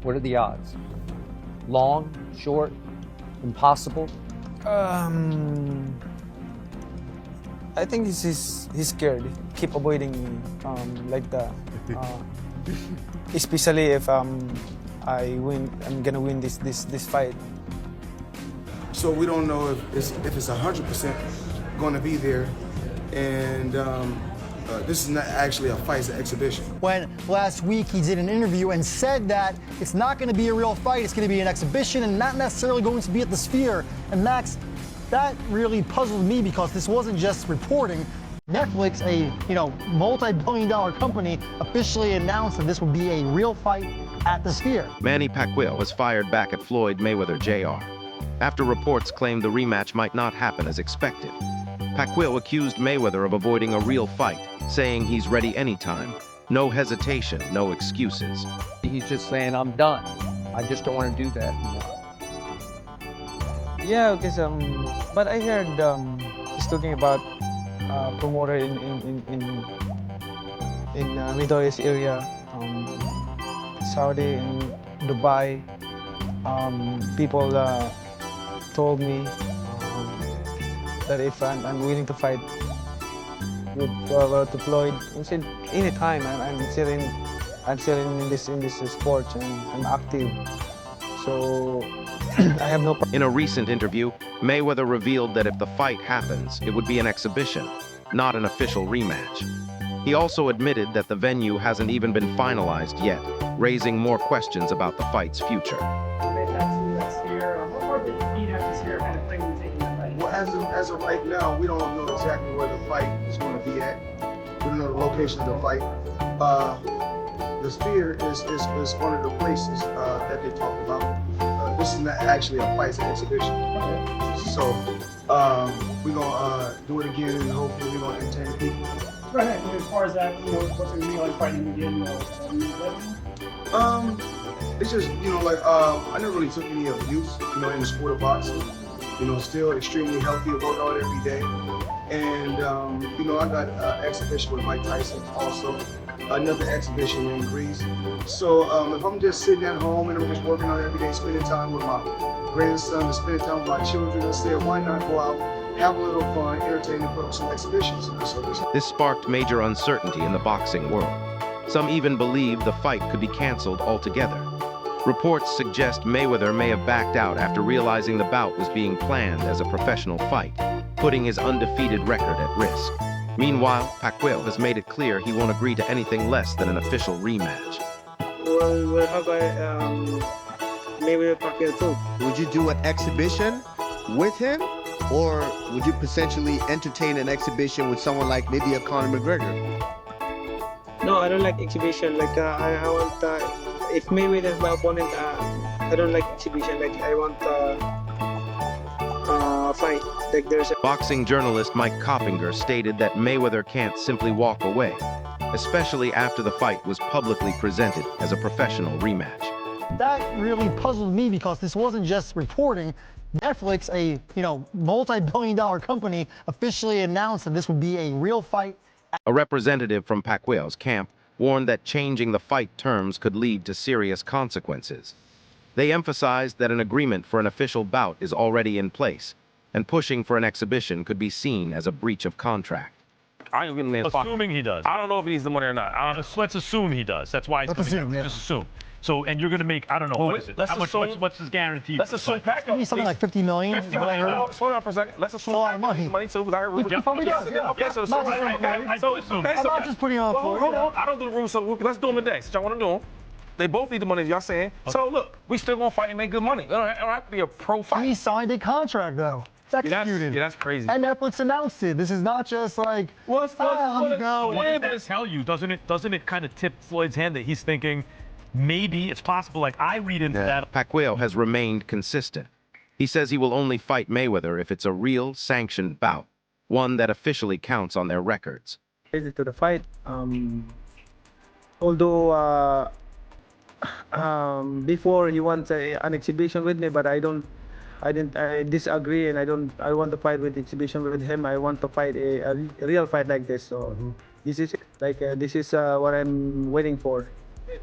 What are the odds? Long, short, impossible? I think he's scared. Keep avoiding me, like the, especially if I win, I'm gonna win this fight. So we don't know if it's 100% going to be there, and this is not actually a fight, it's an exhibition. When last week he did an interview and said that it's not going to be a real fight, it's going to be an exhibition and not necessarily going to be at the Sphere. And Max, that really puzzled me because this wasn't just reporting. Netflix, a multi-billion-dollar company, officially announced that this would be a real fight at the Sphere. Manny Pacquiao was fired back at Floyd Mayweather Jr. after reports claimed the rematch might not happen as expected. Pacquiao accused Mayweather of avoiding a real fight, saying he's ready anytime. No hesitation, no excuses. He's just saying, I'm done. I just don't want to do that anymore. Yeah, because but I heard he's talking about promoter in Middle East area, Saudi and Dubai. People told me that if I'm willing to fight with to Floyd, I said anytime. I'm still in this sport and I'm active. So I have no problem. In a recent interview, Mayweather revealed that if the fight happens, it would be an exhibition, not an official rematch. He also admitted that the venue hasn't even been finalized yet, raising more questions about the fight's future. Well, as of right now, we don't know exactly where the fight is going to be at. We don't know the location of the fight. The Sphere is one of the places that they talk about. This is not actually a fight, it's an exhibition. So we're gonna do it again, and hopefully we're gonna entertain people. Go ahead. As far as that, what's it gonna be like fighting again? It's just, I never really took any abuse, in the sport of boxing. Still extremely healthy, work out every day. And, I got an exhibition with Mike Tyson also, another exhibition in Greece. So if I'm just sitting at home and I'm just working out every day, spending time with my grandson, spending time with my children, I said, why not go out, have a little fun, entertain and put up some exhibitions. So This sparked major uncertainty in the boxing world. Some even believe the fight could be canceled altogether. Reports suggest Mayweather may have backed out after realizing the bout was being planned as a professional fight, putting his undefeated record at risk. Meanwhile, Pacquiao has made it clear he won't agree to anything less than an official rematch. Well, how about Mayweather Pacquiao too? Would you do an exhibition with him, or would you potentially entertain an exhibition with someone like maybe a Conor McGregor? No, I don't like exhibition. Like I want, if Mayweather is my opponent, I don't like exhibition. Like I want fight. Like there's a Boxing journalist Mike Coppinger stated that Mayweather can't simply walk away, especially after the fight was publicly presented as a professional rematch. That really puzzled me because this wasn't just reporting. Netflix, a multi-billion-dollar company, officially announced that this would be a real fight. A representative from Pacquiao's camp warned that changing the fight terms could lead to serious consequences. They emphasized that an agreement for an official bout is already in place, and pushing for an exhibition could be seen as a breach of contract. Assuming he does. I don't know if he needs the money or not. Let's assume he does. That's why he's Let's coming assume, out. yeah. Just assume. So, and you're going to make, I don't know, what is it? Let's How much, assume- what's his guarantee? Let's assume Pacquiao. Maybe something like 50 million. $50 what I million. heard. Slow down for a second. Let's assume A lot of money. money too. Yeah. Probably does, yeah. Okay, so Not okay, I'm not just putting on for hold on. I don't do the rules, so let's do them today. Since y'all want to do them, they both need the money, y'all saying. Okay. So look, we still gonna fight and make good money. It don't have to be a pro fight. He signed a contract though. It's executed. Yeah, that's crazy. And Netflix announced it. This is not just like, What's What does that tell you? Doesn't it kind of tip Floyd's hand that he's thinking, maybe it's possible, like I read into that. Pacquiao has remained consistent. He says he will only fight Mayweather if it's a real sanctioned bout, one that officially counts on their records. to the fight. Although before he wants an exhibition with me, but I disagree, and I want to fight with exhibition with him. I want to fight a real fight like this. So this is it. Like this is what I'm waiting for.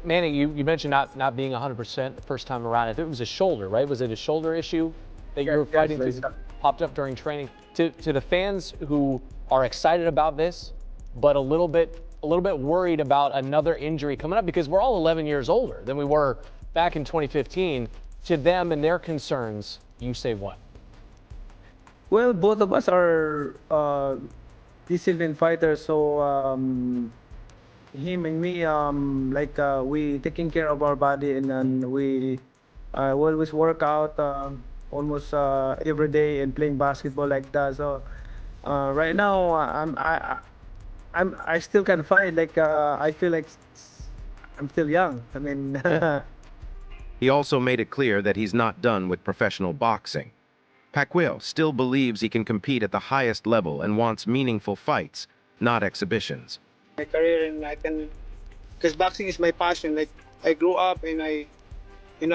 Manny, you mentioned not being 100% the first time around. I think it was a shoulder, right? Was it a shoulder issue that you were fighting to, popped up during training? To the fans who are excited about this, but a little bit worried about another injury coming up, because we're all 11 years older than we were back in 2015. To them and their concerns, you say what? Well, both of us are disciplined fighters, so him and me, we taking care of our body, and then we always work out almost every day and playing basketball like that. So right now, I still can fight. Like I feel like I'm still young. I mean. He also made it clear that he's not done with professional boxing. Pacquiao still believes he can compete at the highest level and wants meaningful fights, not exhibitions. My career, and I can, because boxing is my passion. Like I grew up and I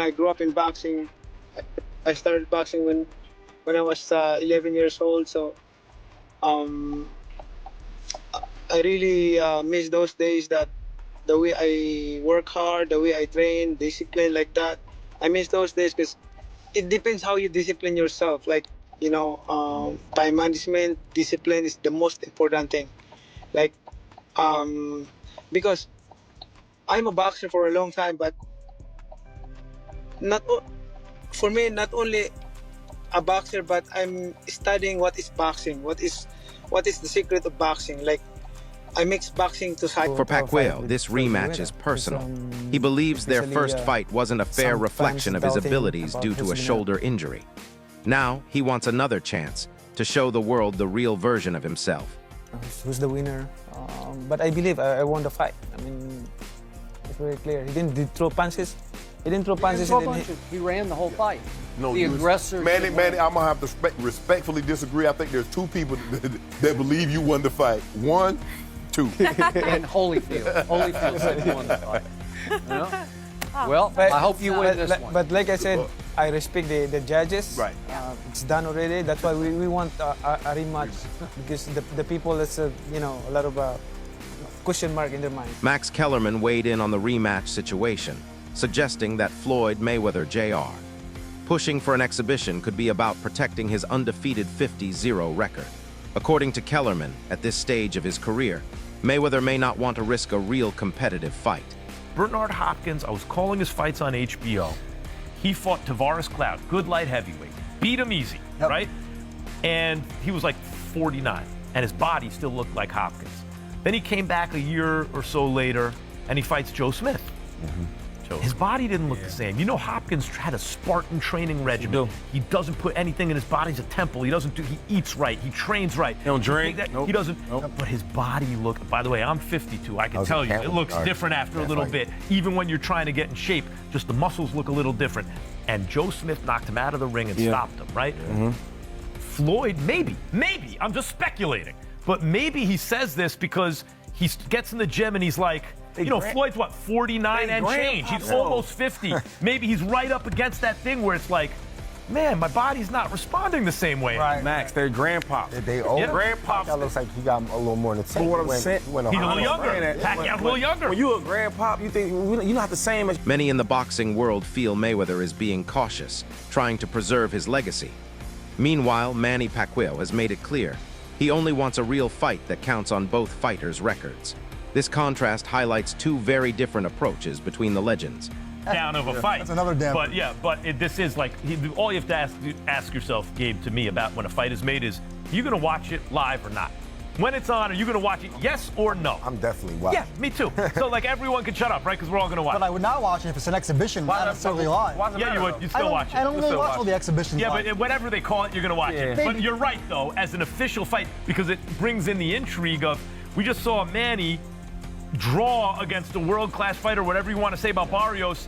grew up in boxing. I started boxing when I was 11 years old. So I really miss those days, that the way I work hard, the way I train, discipline like that. I miss those days because it depends how you discipline yourself. Like, time management, discipline is the most important thing. Like, because I'm a boxer for a long time, but for me, not only a boxer, but I'm studying what is boxing, what is the secret of boxing. Like, I mix boxing to cycle. For Pacquiao, this rematch is personal. He believes their first fight wasn't a fair reflection of his abilities due to a shoulder injury. Now, he wants another chance to show the world the real version of himself. Who's the winner? But I believe I won the fight. I mean, it's very clear. He didn't throw punches. He didn't throw punches. He ran the whole fight. No, the aggressor. Manny, I'm gonna have to respectfully disagree. I think there's two people that believe you won the fight. One, two. And Holyfield. Holyfield said he won the fight. You know? Well, I hope you win this one. But like I said, I respect the judges. Right. It's done already. That's why we want a rematch, because the people, it's a lot of question mark in their mind. Max Kellerman weighed in on the rematch situation, suggesting that Floyd Mayweather Jr. pushing for an exhibition could be about protecting his undefeated 50-0 record. According to Kellerman, at this stage of his career, Mayweather may not want to risk a real competitive fight. Bernard Hopkins, I was calling his fights on HBO. He fought Tavares Cloud, good light heavyweight, beat him easy, right? And he was like 49, and his body still looked like Hopkins. Then he came back a year or so later, and he fights Joe Smith. His body didn't look the same. You know, Hopkins had a Spartan training regimen. He doesn't put anything in his body. He's a temple. He eats right. He trains right. He don't drink. He doesn't. But his body looked, by the way, I'm 52. I can tell you, it looks different after a little bit. Even when you're trying to get in shape, just the muscles look a little different. And Joe Smith knocked him out of the ring and stopped him, right? Floyd, maybe, I'm just speculating, but maybe he says this because he gets in the gym and he's like, Floyd's what, 49 and change. He's almost 50. Maybe he's right up against that thing where it's like, man, my body's not responding the same way. Right. Max, they're grandpops. They old grandpops. That looks like he got a little more than 10. What I'm saying, he's a little younger. Pacquiao's a little younger. When you're a grandpop, you think you're not the same as. Many in the boxing world feel Mayweather is being cautious, trying to preserve his legacy. Meanwhile, Manny Pacquiao has made it clear he only wants a real fight that counts on both fighters' records. This contrast highlights two very different approaches between the legends. Down of a fight. That's another damn. But this is like, all you have to ask yourself, Gabe, to me about when a fight is made is, are you going to watch it live or not? When it's on, are you going to watch it, yes or no? I'm definitely watching. Yeah, me too. So like everyone can shut up, right? Because we're all going to watch. But I would not watch it if it's an exhibition, not necessarily live. Yeah, you would. You'd still watch it. I don't really watch all the exhibitions live. But whatever they call it, you're going to watch it. But you're right, though, as an official fight, because it brings in the intrigue of, we just saw Manny draw against a world-class fighter, whatever you want to say about Barrios.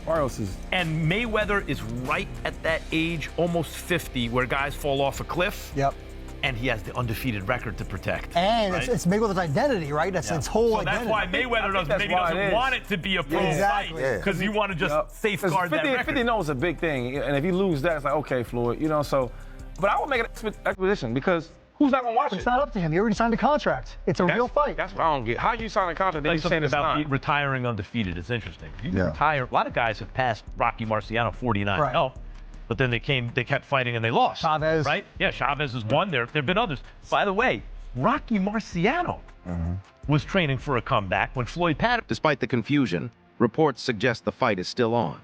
And Mayweather is right at that age, almost 50, where guys fall off a cliff. Yep. And he has the undefeated record to protect. And right? it's Mayweather's identity, right? That's its whole identity. That's why Mayweather doesn't want it to be a pro fight, because you want to just safeguard that record. 50 knows a big thing, and if you lose that, it's like, okay, Floyd, so. But I would make an expedition, because Who's not gonna watch It's it? not up to him. He already signed a contract. It's a real fight. That's what I don't get. How you sign a contract? Then you Something saying it's about not? retiring undefeated. It's interesting. You Yeah. retire. A lot of guys have passed Rocky Marciano 49-0, but then they kept fighting and they lost. Chavez. Right? Yeah, Chavez has won. There have been others. By the way, Rocky Marciano was training for a comeback when Floyd Mayweather. Despite the confusion, reports suggest the fight is still on.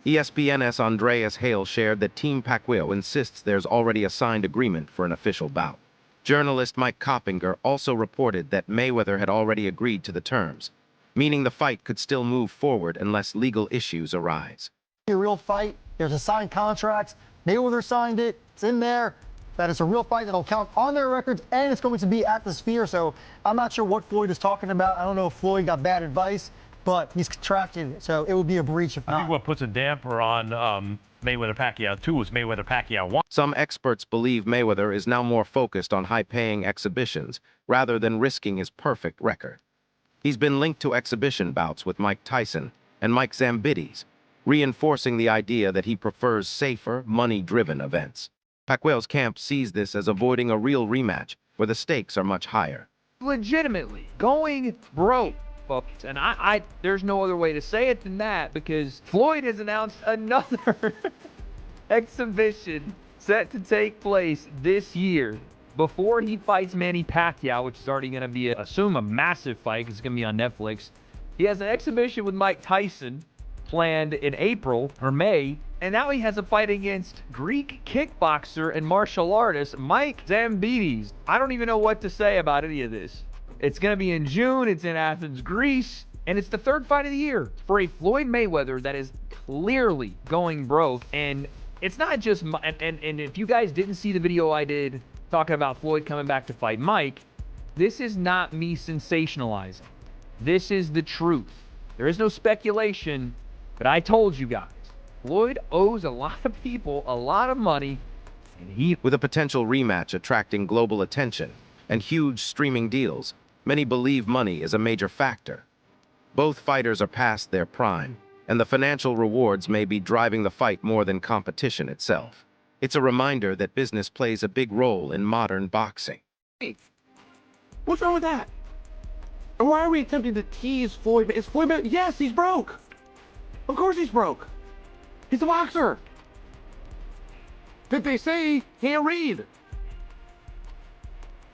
ESPN's Andreas Hale shared that Team Pacquiao insists there's already a signed agreement for an official bout. Journalist Mike Coppinger also reported that Mayweather had already agreed to the terms, meaning the fight could still move forward unless legal issues arise. A real fight. There's a signed contract. Mayweather signed it. It's in there. That it's a real fight that'll count on their records, and it's going to be at the Sphere. So I'm not sure what Floyd is talking about. I don't know if Floyd got bad advice, but he's contracted, so it would be a breach if not. I think what puts a damper on Mayweather-Pacquiao 2 was Mayweather-Pacquiao 1. Some experts believe Mayweather is now more focused on high-paying exhibitions rather than risking his perfect record. He's been linked to exhibition bouts with Mike Tyson and Mike Zambides, reinforcing the idea that he prefers safer, money-driven events. Pacquiao's camp sees this as avoiding a real rematch where the stakes are much higher. Legitimately going broke, folks, and there's no other way to say it than that, because Floyd has announced another exhibition set to take place this year before he fights Manny Pacquiao, which is already going to be, assume, a massive fight because it's going to be on Netflix. He has an exhibition with Mike Tyson planned in April or May, and now he has a fight against Greek kickboxer and martial artist Mike Zambides. I don't even know what to say about any of this. It's going to be in June, it's in Athens, Greece, and it's the third fight of the year for a Floyd Mayweather that is clearly going broke. And it's not just, and if you guys didn't see the video I did talking about Floyd coming back to fight Mike, this is not me sensationalizing. This is the truth. There is no speculation, but I told you guys, Floyd owes a lot of people a lot of money, and with a potential rematch attracting global attention and huge streaming deals, many believe money is a major factor. Both fighters are past their prime, and the financial rewards may be driving the fight more than competition itself. It's a reminder that business plays a big role in modern boxing. Hey, what's wrong with that? And why are we attempting to tease Floyd? Is Floyd? Yes, he's broke. Of course he's broke. He's a boxer. Did they say he can't read?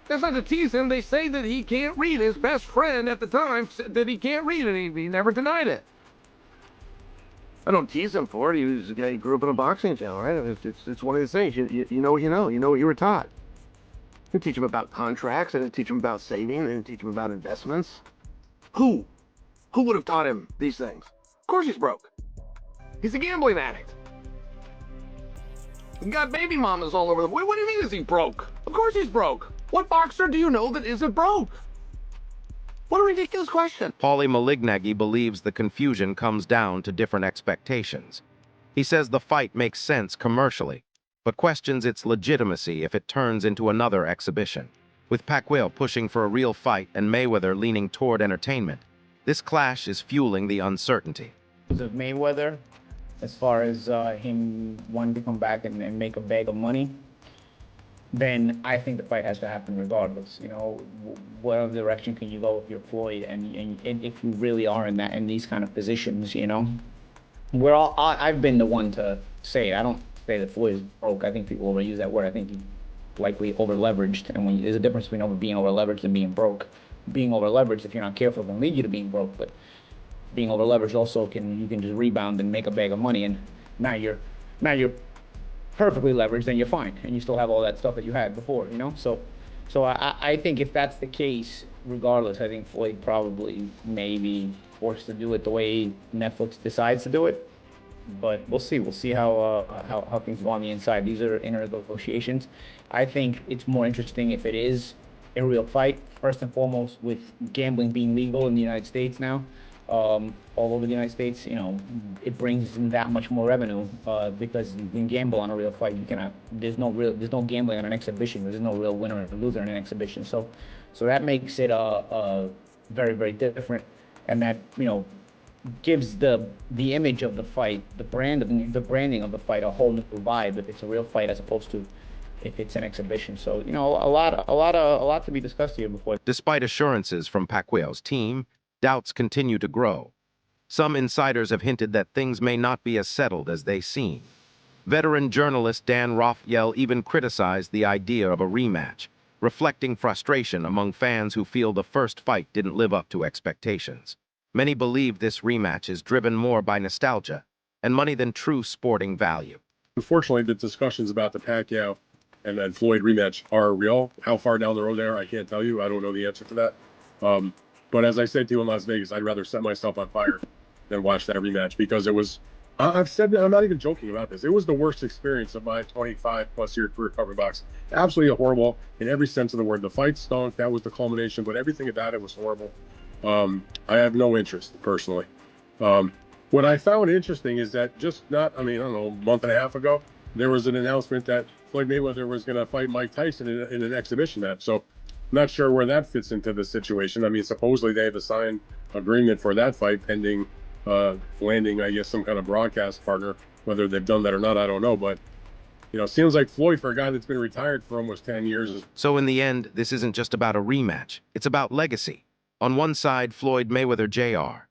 That's not to tease him. They say that he can't read. His best friend at the time said that he can't read, and he never denied it. I don't tease him for it. He was a guy who grew up in a boxing town, right? It's one of these things. You know what you know. You know what you were taught. I didn't teach him about contracts. I didn't teach him about saving. I didn't teach him about investments. Who would have taught him these things? Of course he's broke. He's a gambling addict. He's got baby mamas all over the way. What do you mean is he broke? Of course he's broke. What boxer do you know that isn't broke? What a ridiculous question. Paulie Malignaggi believes the confusion comes down to different expectations. He says the fight makes sense commercially, but questions its legitimacy if it turns into another exhibition. With Pacquiao pushing for a real fight and Mayweather leaning toward entertainment, this clash is fueling the uncertainty. Of Mayweather, as far as him wanting to come back and make a bag of money, then I think the fight has to happen regardless. You know, what other direction can you go if you're Floyd, and if you really are in these kind of positions, you know? I've been the one to say it. I don't say that Floyd is broke. I think people overuse that word. I think he's likely over-leveraged, and there's a difference between being over-leveraged and being broke. Being over-leveraged, if you're not careful, can lead you to being broke, but being over-leveraged also you can just rebound and make a bag of money, and now you're perfectly leveraged, then you're fine, and you still have all that stuff that you had before, you know? So I think if that's the case, regardless, I think Floyd probably may be forced to do it the way Netflix decides to do it. But we'll see. We'll see how things go on the inside. These are inner negotiations. I think it's more interesting if it is a real fight, first and foremost, with gambling being legal in the United States now. All over the United States, you know, it brings in that much more revenue because you can gamble on a real fight. You cannot. There's no gambling on an exhibition. There's no real winner or loser in an exhibition. So that makes it very, very different, and that, you know, gives the image of the fight, the branding of the fight, a whole new vibe if it's a real fight as opposed to if it's an exhibition. So, you know, a lot to be discussed here before. Despite assurances from Pacquiao's team, doubts continue to grow. Some insiders have hinted that things may not be as settled as they seem. Veteran journalist Dan Rafael even criticized the idea of a rematch, reflecting frustration among fans who feel the first fight didn't live up to expectations. Many believe this rematch is driven more by nostalgia and money than true sporting value. Unfortunately, the discussions about the Pacquiao and Floyd rematch are real. How far down the road they are, I can't tell you. I don't know the answer to that. But as I said to you in Las Vegas, I'd rather set myself on fire than watch that rematch, because it was, I've said that, I'm not even joking about this. It was the worst experience of my 25+ year career covering boxing. Absolutely horrible in every sense of the word. The fight stunk. That was the culmination, but everything about it was horrible. I have no interest personally. What I found interesting is that I don't know, a month and a half ago, there was an announcement that Floyd Mayweather was going to fight Mike Tyson in an exhibition match. So I'm not sure where that fits into the situation. I mean, supposedly they have a signed agreement for that fight pending landing, I guess, some kind of broadcast partner. Whether they've done that or not, I don't know. But, you know, it seems like Floyd, for a guy that's been retired for almost 10 years. So in the end, this isn't just about a rematch. It's about legacy. On one side, Floyd Mayweather Jr.,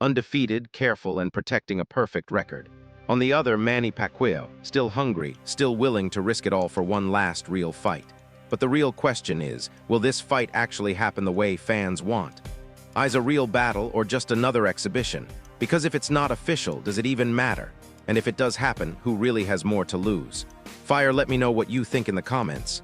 undefeated, careful, and protecting a perfect record. On the other, Manny Pacquiao, still hungry, still willing to risk it all for one last real fight. But the real question is, will this fight actually happen the way fans want? Is a real battle or just another exhibition? Because if it's not official, does it even matter? And if it does happen, who really has more to lose? Fire, let me know what you think in the comments.